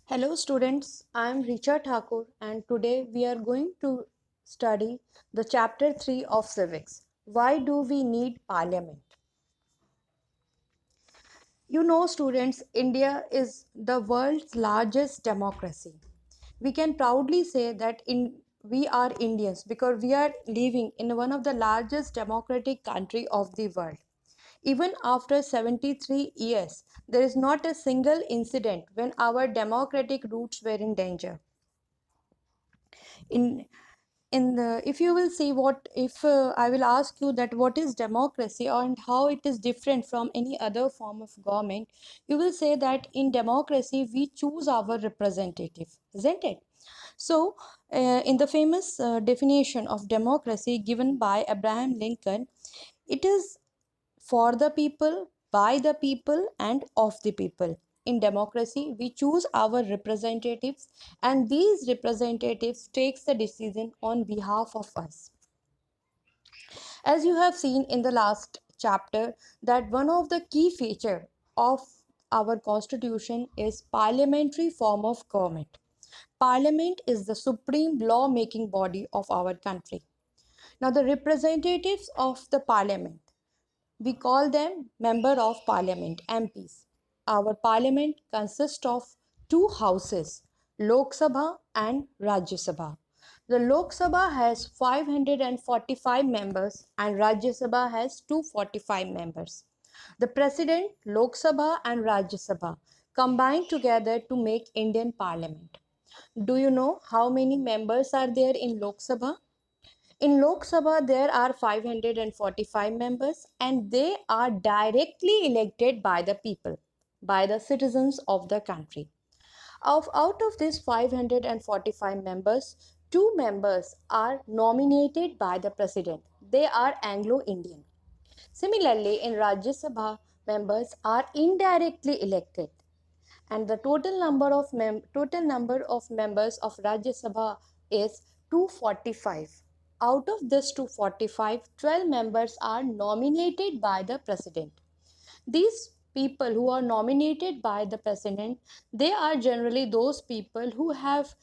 Hello students, I am Richa Thakur and today we are going to study the chapter 3 of civics. Why do we need parliament? You know students, India is the world's largest democracy. We can proudly say that we are Indians because we are living in one of the largest democratic country of the world. Even after 73 years, there is not a single incident when our democratic roots were in danger. In the if you will see what if I will ask you that what is democracy and how it is different from any other form of government, you will say that in democracy we choose our representative, isn't it? So in the famous definition of democracy given by Abraham Lincoln, it is for the people, by the people, and of the people. In democracy, we choose our representatives, and these representatives takes the decision on behalf of us. As you have seen in the last chapter, that one of the key feature of our constitution is parliamentary form of government. Parliament is the supreme law making body of our country. Now, the representatives of the parliament, we call them Member of Parliament, MPs. Our parliament consists of two houses, Lok Sabha and Rajya Sabha. The Lok Sabha has 545 members and Rajya Sabha has 245 members. The President, Lok Sabha and Rajya Sabha combine together to make Indian Parliament. Do you know how many members are there in Lok Sabha? In Lok Sabha, there are 545 members and they are directly elected by the people, by the citizens of the country. Out of these 545 members, two members are nominated by the president. They are Anglo-Indian. Similarly, in Rajya Sabha, members are indirectly elected and the total number of members of Rajya Sabha is 245. Out of this 245, 12 members are nominated by the president. These people who are nominated by the president, they are generally those people who have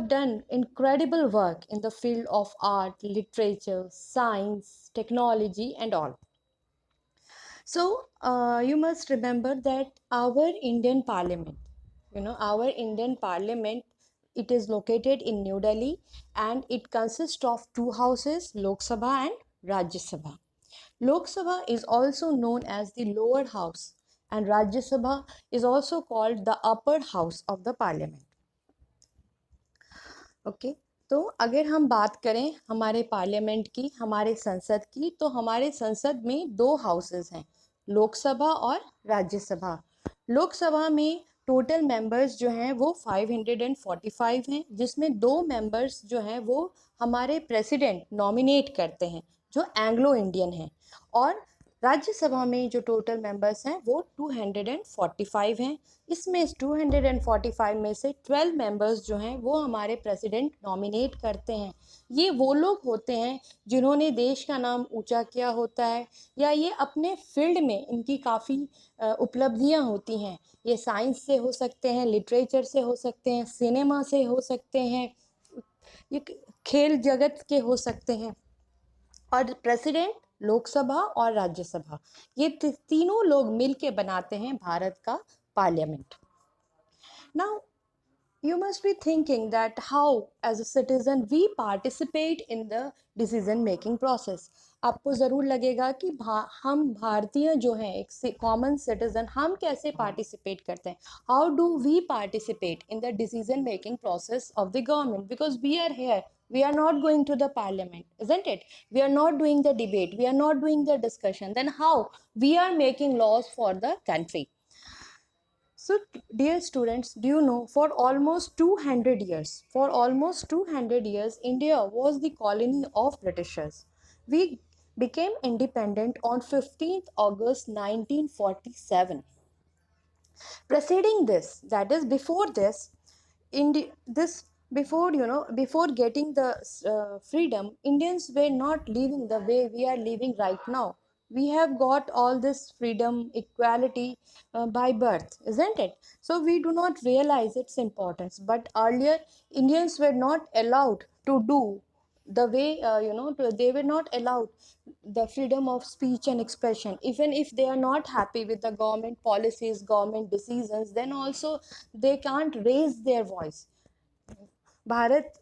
done incredible work in the field of art, literature, science, technology, and all. So you must remember that our Indian Parliament, it is located in New Delhi and it consists of two houses, Lok Sabha and Rajya Sabha. Lok Sabha is also known as the lower house and Rajya Sabha is also called the upper house of the Parliament. Okay तो अगर हम बात करें हमारे parliament की, हमारे संसद की, तो हमारे संसद में दो हाउसेस हैं, लोकसभा और राज्यसभा। लोकसभा में टोटल मेंबर्स जो हैं वो 545 हैं, जिसमें दो मेंबर्स जो हैं वो हमारे प्रेसिडेंट नॉमिनेट करते हैं जो एंग्लो इंडियन हैं, और राज्यसभा में जो टोटल मेंबर्स हैं वो 245 हैं। इसमें 245 में से 12 मेंबर्स जो हैं वो हमारे प्रेसिडेंट नॉमिनेट करते हैं। ये वो लोग होते हैं जिन्होंने देश का नाम ऊंचा किया होता है या ये अपने फील्ड में इनकी काफ़ी उपलब्धियां होती हैं। ये साइंस से हो सकते हैं, लिटरेचर से हो सकते हैं, सिनेमा से हो सकते हैं, ये खेल जगत के हो सकते हैं। और प्रेसिडेंट, लोकसभा और राज्यसभा, ये तीनों लोग मिलके बनाते हैं भारत का parliament. Now you must be thinking that how as a citizen we participate in the decision making process. आपको ज़रूर लगेगा कि हम भारतीय जो हैं, एक कॉमन सिटीजन, हम कैसे पार्टिसिपेट करते हैं। How do we participate in the decision making process of the government, because we are here, we are not going to the parliament, isn't it? We are not doing the debate, we are not doing the discussion, then how we are making laws for the country? So, dear students, do you know for almost 200 years, India was the colony of Britishers. We became independent on 15th August 1947. Preceding this, that is before this, before getting the freedom, Indians were not living the way we are living right now. We have got all this freedom, equality by birth, isn't it? So we do not realize its importance. But earlier, Indians were not allowed to do the way, they were not allowed the freedom of speech and expression. Even if they are not happy with the government policies, government decisions, then also they can't raise their voice. Bharat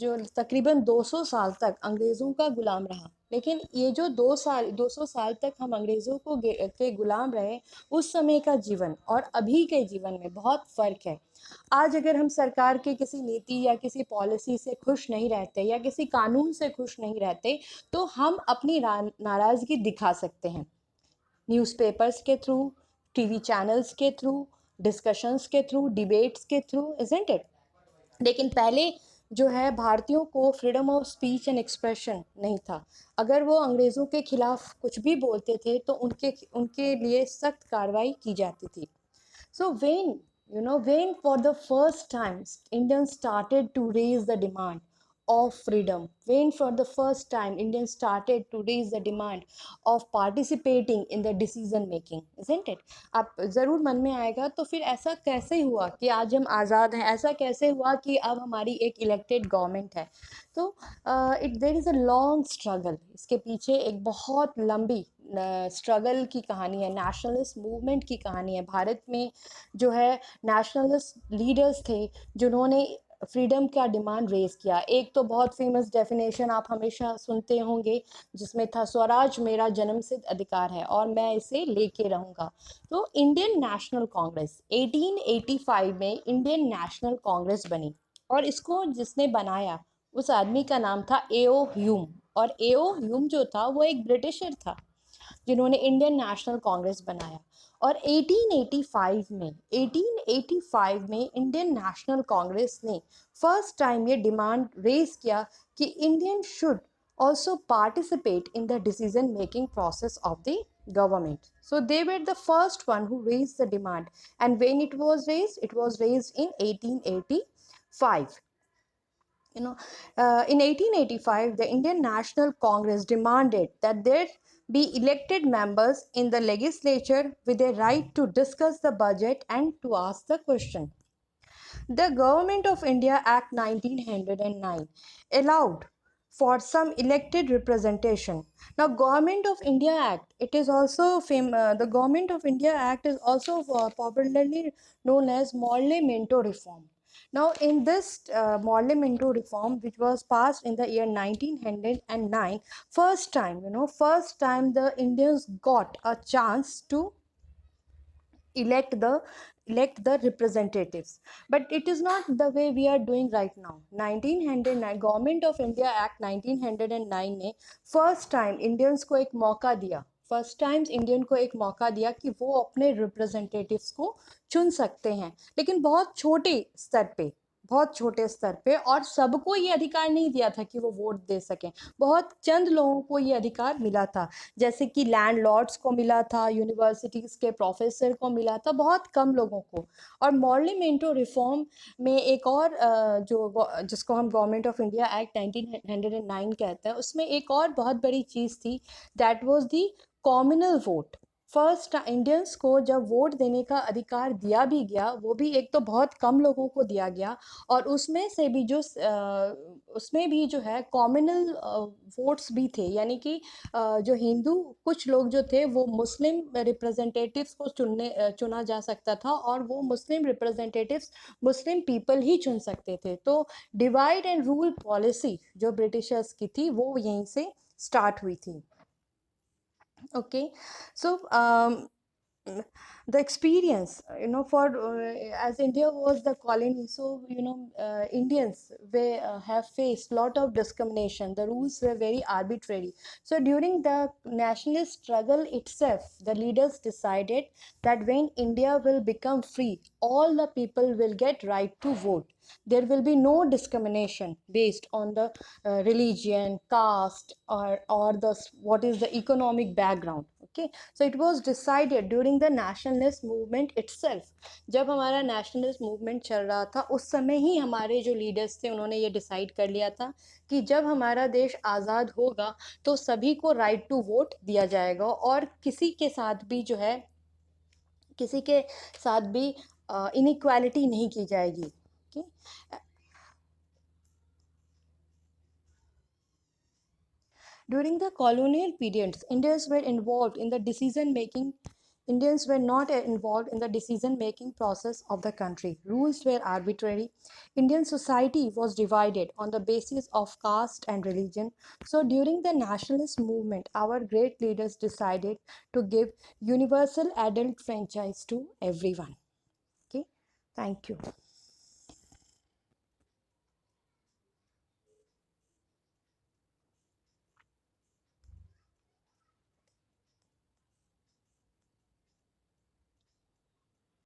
जो तकरीबन 200 साल तक अंग्रेज़ों का गुलाम रहा, लेकिन ये जो 200 साल तक हम अंग्रेज़ों के गुलाम रहे, उस समय का जीवन और अभी के जीवन में बहुत फ़र्क है। आज अगर हम सरकार की किसी नीति या किसी पॉलिसी से खुश नहीं रहते या किसी कानून से खुश नहीं रहते, तो हम अपनी नाराज़गी दिखा सकते हैं न्यूज़पेपर्स के थ्रू, टीवी चैनल्स के थ्रू, डिस्कशंस के थ्रू, डिबेट्स के थ्रू, इज़न्ट इट? लेकिन पहले जो है भारतीयों को freedom of speech and expression नहीं था। अगर वो अंग्रेज़ों के खिलाफ कुछ भी बोलते थे तो उनके लिए सख्त कार्रवाई की जाती थी। So when for the first time Indians started to raise the demand of freedom, when for the first time Indians started to raise the demand of participating in the decision making, isn't it? आप ज़रूर मन में आएगा तो फिर ऐसा कैसे हुआ कि आज हम आज़ाद हैं, ऐसा कैसे हुआ कि अब हमारी एक इलेक्टेड गवर्नमेंट है? तो there is a long struggle, इसके पीछे एक बहुत लंबी स्ट्रगल की कहानी है, नेशनलिस्ट मूवमेंट की कहानी है। भारत में जो है नेशनलिस्ट लीडर्स थे जिन्होंने फ्रीडम का डिमांड रेज किया। एक तो बहुत फेमस डेफिनेशन आप हमेशा सुनते होंगे जिसमें था स्वराज मेरा जन्मसिद्ध अधिकार है और मैं इसे लेके रहूँगा। तो इंडियन नेशनल कांग्रेस 1885 में इंडियन नेशनल कांग्रेस बनी और इसको जिसने बनाया उस आदमी का नाम था एओ ह्यूम। और एओ ह्यूम जो था वो एक ब्रिटिशर था जिन्होंने इंडियन नेशनल कांग्रेस बनाया। और 1885 में इंडियन नेशनल कांग्रेस ने फर्स्ट टाइम ये डिमांड रेज किया कि Indian should also participate in the decision making process of the government. So they were the first one who raised the demand, and when it was raised in 1885. In 1885, the Indian National Congress demanded that there be elected members in the legislature with a right to discuss the budget and to ask the question. The Government of India Act 1909 allowed for some elected representation. Now, Government of India Act, it is also the Government of India Act is also popularly known as Morley Minto Reform. Now, in this Morley Minto Reform, which was passed in the year 1909, first time the Indians got a chance to elect the representatives. But it is not the way we are doing right now. 1909 Government of India Act 1909 ने first time Indians को एक मौका दिया, first times Indian को एक मौका दिया कि वो अपने रिप्रेजेंटेटिव्स को चुन सकते हैं, लेकिन बहुत छोटे स्तर पे, बहुत छोटे स्तर पे, और सबको ये अधिकार नहीं दिया था कि वो वोट दे सकें। बहुत चंद लोगों को ये अधिकार मिला था, जैसे कि लैंडलॉर्ड्स को मिला था, यूनिवर्सिटीज़ के प्रोफेसर को मिला था, बहुत कम लोगों को। और मॉर्ले मिंटो रिफॉर्म में एक और जिसको हम गवर्नमेंट ऑफ इंडिया एक्ट 1909 कहते हैं, उसमें एक और बहुत बड़ी चीज़ थी, that was the communal vote. First Indians को जब वोट देने का अधिकार दिया भी गया, वो भी एक तो बहुत कम लोगों को दिया गया, और उसमें से भी उसमें भी जो है कॉम्युनल वोट्स भी थे, यानी कि जो हिंदू कुछ लोग जो थे वो मुस्लिम रिप्रेजेंटेटिव्स को चुना जा सकता था, और वो मुस्लिम रिप्रेजेंटेटिव्स मुस्लिम पीपल ही चुन सकते थे। तो डिवाइड एंड रूल पॉलिसी जो ब्रिटिशर्स की थी वो यहीं से स्टार्ट हुई थी। Okay, so the experience, for as India was the colony, so Indians have faced lot of discrimination. The rules were very arbitrary. So during the nationalist struggle itself, the leaders decided that when India will become free, all the people will get right to vote. There will be no discrimination based on the religion, caste, or the what is the economic background. Okay, so it was decided during the nationalist movement itself. जब हमारा nationalist movement चल रहा था उस समय ही हमारे जो leaders थे उन्होंने ये decide कर लिया था कि जब हमारा देश आज़ाद होगा तो सभी को right to vote दिया जाएगा और किसी के साथ भी inequality नहीं की जाएगी. Okay? During the colonial periods, Indians were not involved in the decision-making process of the country. Rules were arbitrary. Indian society was divided on the basis of caste and religion. So during the nationalist movement, our great leaders decided to give universal adult franchise to everyone. Okay, thank you.